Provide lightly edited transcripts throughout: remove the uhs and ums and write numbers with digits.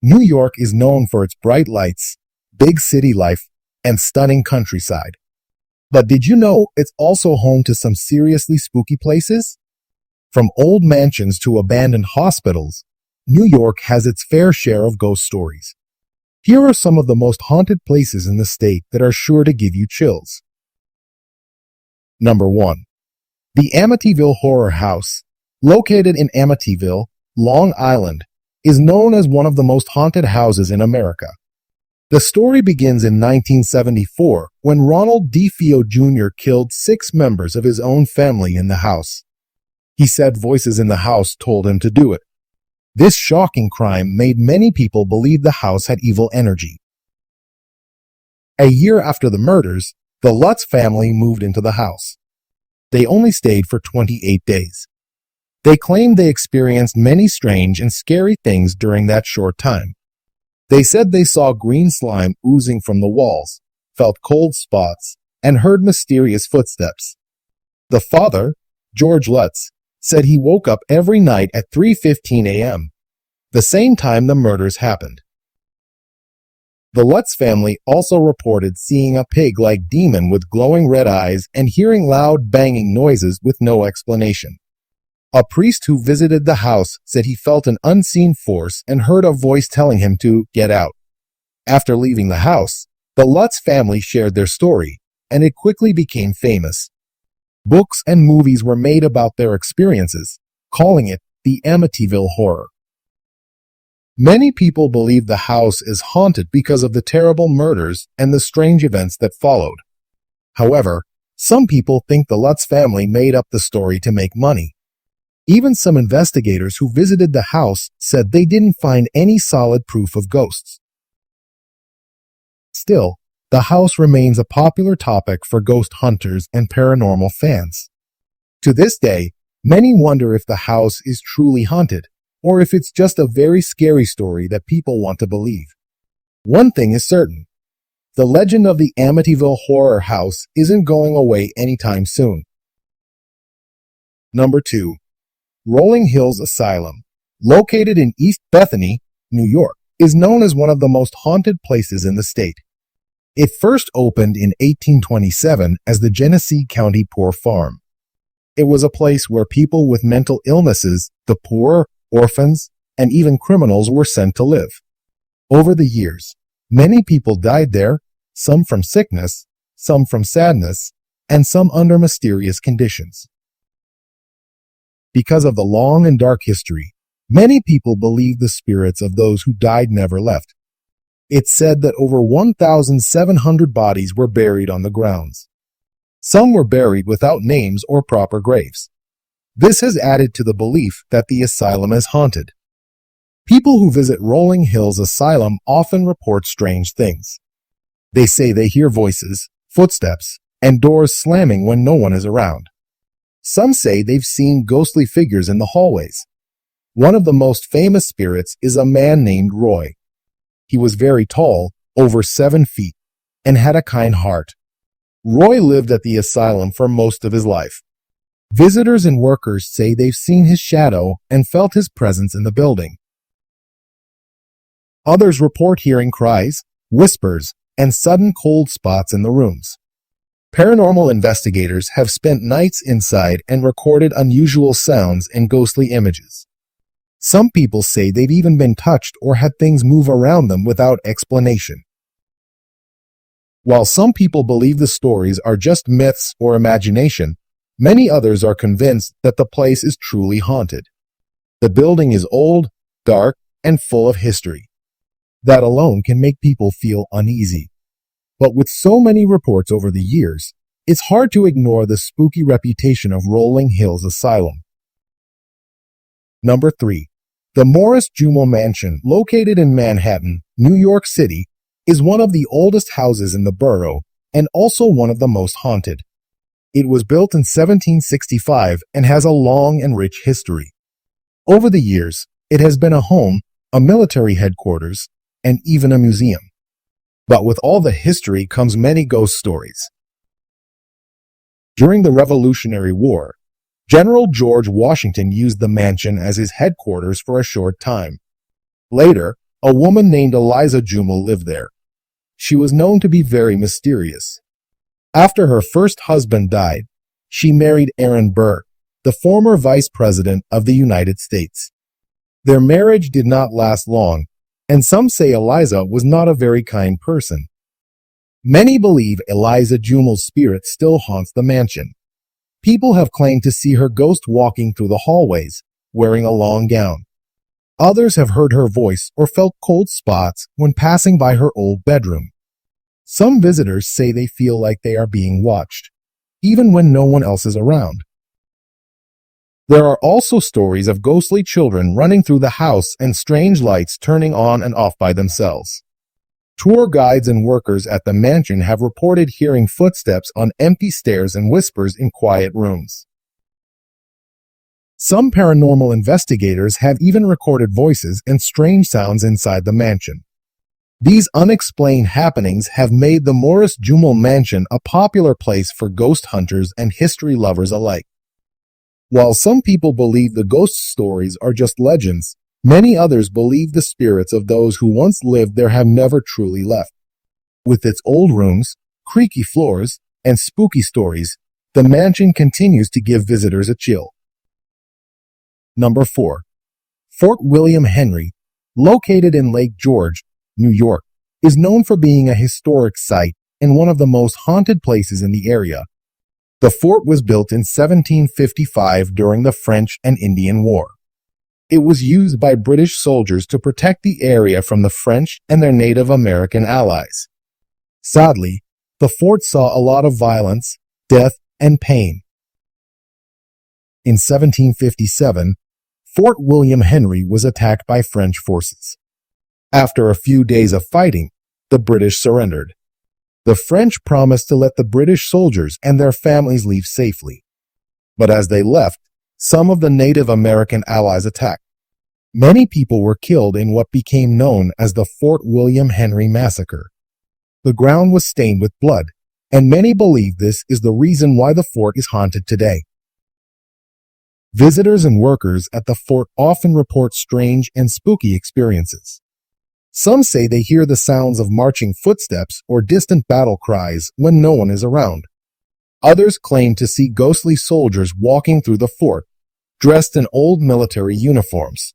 New York is known for its bright lights, big city life, and stunning countryside. But did you know it's also home to some seriously spooky places? From old mansions to abandoned hospitals, New York has its fair share of ghost stories. Here are some of the most haunted places in the state that are sure to give you chills. Number 1. The Amityville Horror House, located in Amityville, Long Island, is known as one of the most haunted houses in America. The story begins in 1974 when Ronald DeFeo Jr. killed 6 members of his own family in the house. He said voices in the house told him to do it. This shocking crime made many people believe the house had evil energy. A year after the murders, the Lutz family moved into the house. They only stayed for 28 days. They claimed they experienced many strange and scary things during that short time. They said they saw green slime oozing from the walls, felt cold spots, and heard mysterious footsteps. The father, George Lutz, said he woke up every night at 3:15 a.m., the same time the murders happened. The Lutz family also reported seeing a pig-like demon with glowing red eyes and hearing loud banging noises with no explanation. A priest who visited the house said he felt an unseen force and heard a voice telling him to get out. After leaving the house, the Lutz family shared their story, and it quickly became famous. Books and movies were made about their experiences, calling it the Amityville Horror. Many people believe the house is haunted because of the terrible murders and the strange events that followed. However, some people think the Lutz family made up the story to make money. Even some investigators who visited the house said they didn't find any solid proof of ghosts. Still, the house remains a popular topic for ghost hunters and paranormal fans. To this day, many wonder if the house is truly haunted, or if it's just a very scary story that people want to believe. One thing is certain: the legend of the Amityville Horror House isn't going away anytime soon. Number 2. Rolling Hills Asylum, located in East Bethany, New York, is known as one of the most haunted places in the state. It first opened in 1827 as the Genesee County Poor Farm. It was a place where people with mental illnesses, the poor, orphans, and even criminals were sent to live. Over the years, many people died there, some from sickness, some from sadness, and some under mysterious conditions. Because of the long and dark history, many people believe the spirits of those who died never left. It's said that over 1,700 bodies were buried on the grounds. Some were buried without names or proper graves. This has added to the belief that the asylum is haunted. People who visit Rolling Hills Asylum often report strange things. They say they hear voices, footsteps, and doors slamming when no one is around. Some say they've seen ghostly figures in the hallways. One of the most famous spirits is a man named Roy. He was very tall, over 7 feet, and had a kind heart. Roy lived at the asylum for most of his life. Visitors and workers say they've seen his shadow and felt his presence in the building. Others report hearing cries, whispers, and sudden cold spots in the rooms. Paranormal investigators have spent nights inside and recorded unusual sounds and ghostly images. Some people say they've even been touched or had things move around them without explanation. While some people believe the stories are just myths or imagination, many others are convinced that the place is truly haunted. The building is old, dark, and full of history. That alone can make people feel uneasy. But with so many reports over the years, it's hard to ignore the spooky reputation of Rolling Hills Asylum. Number 3. The Morris Jumo Mansion, located in Manhattan, New York City, is one of the oldest houses in the borough and also one of the most haunted. It was built in 1765 and has a long and rich history. Over the years, it has been a home, a military headquarters, and even a museum. But with all the history comes many ghost stories. During the Revolutionary War, General George Washington used the mansion as his headquarters for a short time. Later, A woman named Eliza Jumel lived there. She was known to be very mysterious. After her first husband died, she married Aaron Burr, the former vice president of the United States. Their marriage did not last long, and some say Eliza was not a very kind person. Many believe Eliza Jumel's spirit still haunts the mansion. People have claimed to see her ghost walking through the hallways, wearing a long gown. Others have heard her voice or felt cold spots when passing by her old bedroom. Some visitors say they feel like they are being watched, even when no one else is around. There are also stories of ghostly children running through the house and strange lights turning on and off by themselves. Tour guides and workers at the mansion have reported hearing footsteps on empty stairs and whispers in quiet rooms. Some paranormal investigators have even recorded voices and strange sounds inside the mansion. These unexplained happenings have made the Morris Jumel Mansion a popular place for ghost hunters and history lovers alike. While some people believe the ghost stories are just legends, many others believe the spirits of those who once lived there have never truly left. With its old rooms, creaky floors, and spooky stories, the mansion continues to give visitors a chill. Number 4. Fort William Henry, located in Lake George, New York, is known for being a historic site and one of the most haunted places in the area. The fort was built in 1755 during the French and Indian War. It was used by British soldiers to protect the area from the French and their Native American allies. Sadly, the fort saw a lot of violence, death, and pain. In 1757, Fort William Henry was attacked by French forces. After a few days of fighting, the British surrendered. The French promised to let the British soldiers and their families leave safely. But as they left, some of the Native American allies attacked. Many people were killed in what became known as the Fort William Henry Massacre. The ground was stained with blood, and many believe this is the reason why the fort is haunted today. Visitors and workers at the fort often report strange and spooky experiences. Some say they hear the sounds of marching footsteps or distant battle cries when no one is around. Others claim to see ghostly soldiers walking through the fort, dressed in old military uniforms.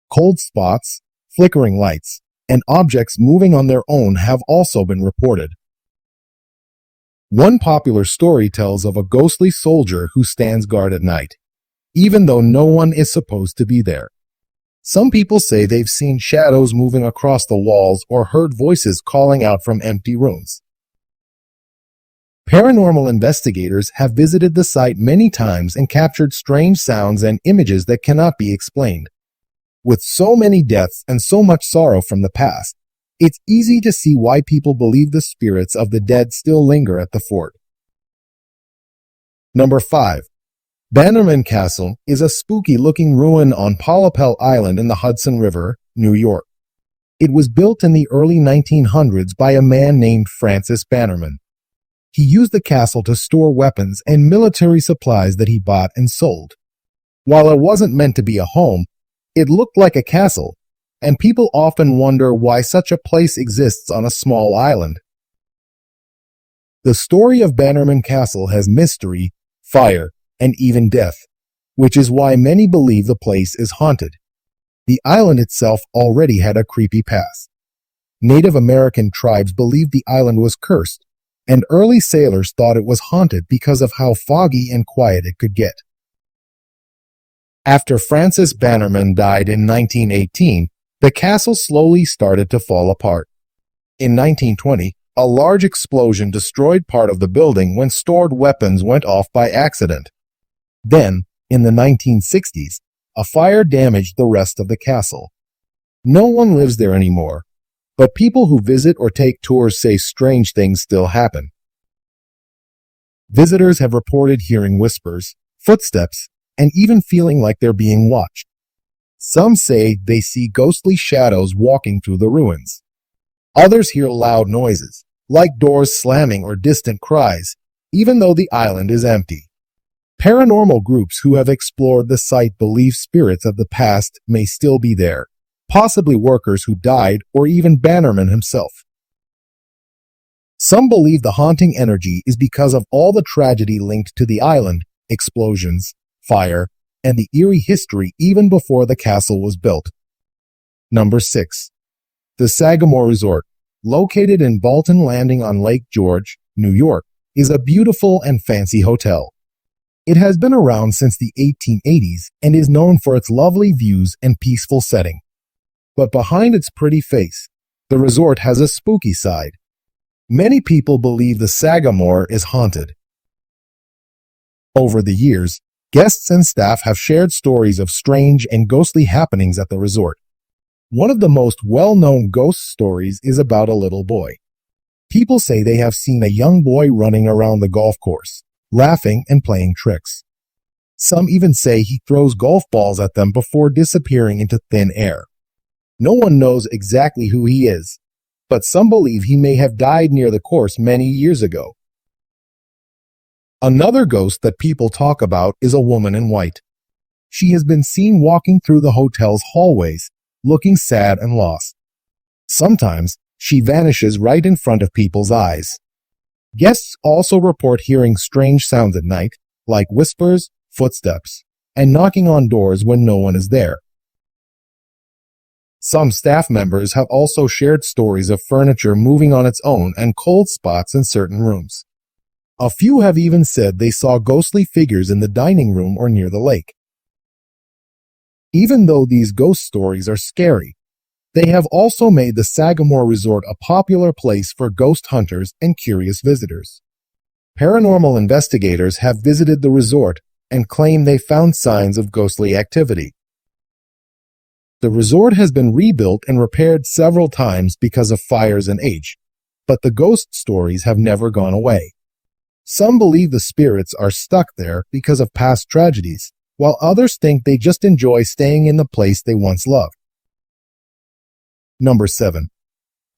Cold spots, flickering lights, and objects moving on their own have also been reported. One popular story tells of a ghostly soldier who stands guard at night, even though no one is supposed to be there. Some people say they've seen shadows moving across the walls or heard voices calling out from empty rooms. Paranormal investigators have visited the site many times and captured strange sounds and images that cannot be explained. With so many deaths and so much sorrow from the past, it's easy to see why people believe the spirits of the dead still linger at the fort. Number 5. Bannerman Castle is a spooky-looking ruin on Polypel Island in the Hudson River, New York. It was built in the early 1900s by a man named Francis Bannerman. He used the castle to store weapons and military supplies that he bought and sold. While it wasn't meant to be a home, it looked like a castle, and people often wonder why such a place exists on a small island. The story of Bannerman Castle has mystery, fire, and even death, which is why many believe the place is haunted. The island itself already had a creepy past. Native American tribes believed the island was cursed, and early sailors thought it was haunted because of how foggy and quiet it could get. After Francis Bannerman died in 1918, the castle slowly started to fall apart. In 1920, a large explosion destroyed part of the building when stored weapons went off by accident. Then, in the 1960s, a fire damaged the rest of the castle. No one lives there anymore, but people who visit or take tours say strange things still happen. Visitors have reported hearing whispers, footsteps, and even feeling like they're being watched. Some say they see ghostly shadows walking through the ruins. Others hear loud noises, like doors slamming or distant cries, even though the island is empty. Paranormal groups who have explored the site believe spirits of the past may still be there, possibly workers who died or even Bannerman himself. Some believe the haunting energy is because of all the tragedy linked to the island, explosions, fire, and the eerie history even before the castle was built. Number 6. The Sagamore Resort, located in Bolton Landing on Lake George, New York, is a beautiful and fancy hotel. It has been around since the 1880s and is known for its lovely views and peaceful setting. But behind its pretty face, the resort has a spooky side. Many people believe the Sagamore is haunted. Over the years, guests and staff have shared stories of strange and ghostly happenings at the resort. One of the most well-known ghost stories is about a little boy. People say they have seen a young boy running around the golf course, laughing and playing tricks. Some even say he throws golf balls at them before disappearing into thin air. No one knows exactly who he is, but some believe he may have died near the course many years ago. Another ghost that people talk about is a woman in white. She has been seen walking through the hotel's hallways, looking sad and lost. Sometimes she vanishes right in front of people's eyes. Guests also report hearing strange sounds at night, like whispers, footsteps, and knocking on doors when no one is there. Some staff members have also shared stories of furniture moving on its own and cold spots in certain rooms. A few have even said they saw ghostly figures in the dining room or near the lake. Even though these ghost stories are scary, they have also made the Sagamore Resort a popular place for ghost hunters and curious visitors. Paranormal investigators have visited the resort and claim they found signs of ghostly activity. The resort has been rebuilt and repaired several times because of fires and age, but the ghost stories have never gone away. Some believe the spirits are stuck there because of past tragedies, while others think they just enjoy staying in the place they once loved. Number 7.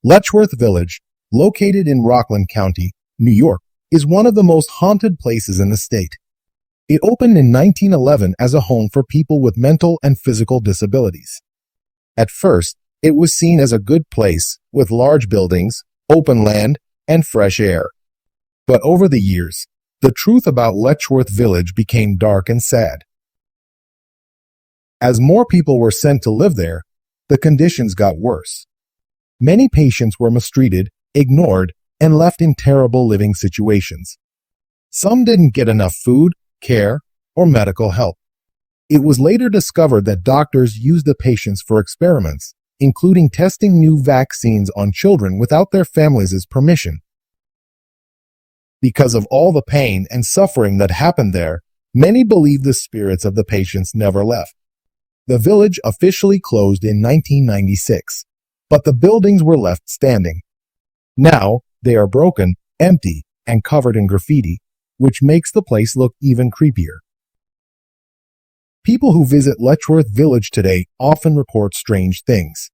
Letchworth Village, located in Rockland County, New York, is one of the most haunted places in the state. It opened in 1911 as a home for people with mental and physical disabilities. At first, it was seen as a good place with large buildings, open land, and fresh air. But over the years, the truth about Letchworth Village became dark and sad. As more people were sent to live there, the conditions got worse. Many patients were mistreated, ignored, and left in terrible living situations. Some didn't get enough food, care, or medical help. It was later discovered that doctors used the patients for experiments, including testing new vaccines on children without their families' permission. Because of all the pain and suffering that happened there, many believe the spirits of the patients never left. The village officially closed in 1996, but the buildings were left standing. Now, they are broken, empty, and covered in graffiti, which makes the place look even creepier. People who visit Letchworth Village today often report strange things.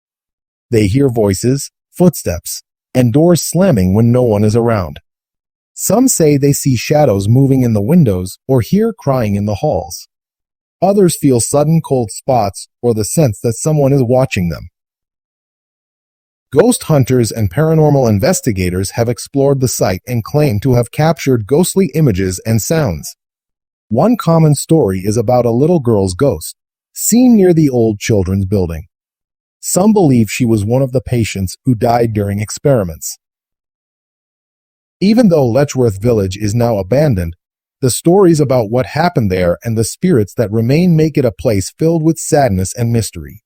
They hear voices, footsteps, and doors slamming when no one is around. Some say they see shadows moving in the windows or hear crying in the halls. Others feel sudden cold spots or the sense that someone is watching them. Ghost hunters and paranormal investigators have explored the site and claim to have captured ghostly images and sounds. One common story is about a little girl's ghost, seen near the old children's building. Some believe she was one of the patients who died during experiments. Even though Letchworth Village is now abandoned, the stories about what happened there and the spirits that remain make it a place filled with sadness and mystery.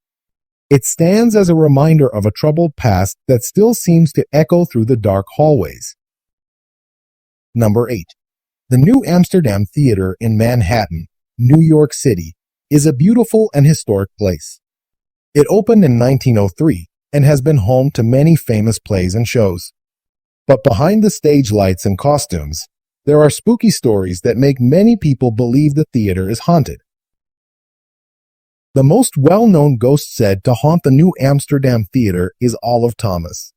It stands as a reminder of a troubled past that still seems to echo through the dark hallways. Number 8. The New Amsterdam Theater in Manhattan, New York City, is a beautiful and historic place. It opened in 1903 and has been home to many famous plays and shows. But behind the stage lights and costumes, there are spooky stories that make many people believe the theater is haunted. The most well-known ghost said to haunt the New Amsterdam Theater is Olive Thomas.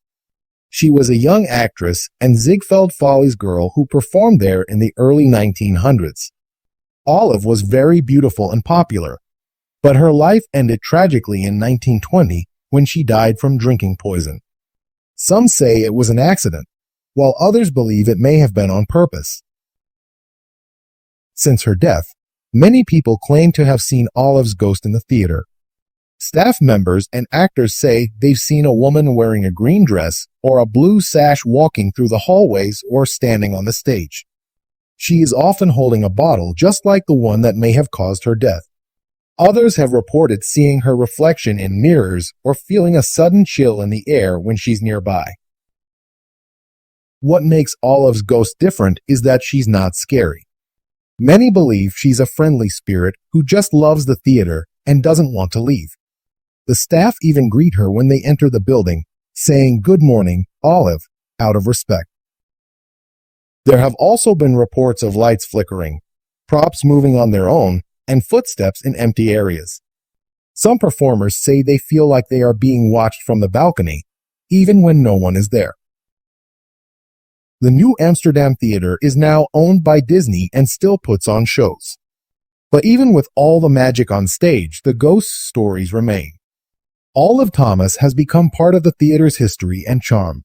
She was a young actress and Ziegfeld Follies girl who performed there in the early 1900s. Olive was very beautiful and popular, but her life ended tragically in 1920 when she died from drinking poison. Some say it was an accident, while others believe it may have been on purpose. Since her death, many people claim to have seen Olive's ghost in the theater. Staff members and actors say they've seen a woman wearing a green dress or a blue sash walking through the hallways or standing on the stage. She is often holding a bottle just like the one that may have caused her death. Others have reported seeing her reflection in mirrors or feeling a sudden chill in the air when she's nearby. What makes Olive's ghost different is that she's not scary. Many believe she's a friendly spirit who just loves the theater and doesn't want to leave. The staff even greet her when they enter the building, saying "Good morning, Olive," out of respect. There have also been reports of lights flickering, props moving on their own, and footsteps in empty areas. Some performers say they feel like they are being watched from the balcony, even when no one is there. The New Amsterdam Theater is now owned by Disney and still puts on shows. But even with all the magic on stage, the ghost stories remain. Olive Thomas has become part of the theater's history and charm.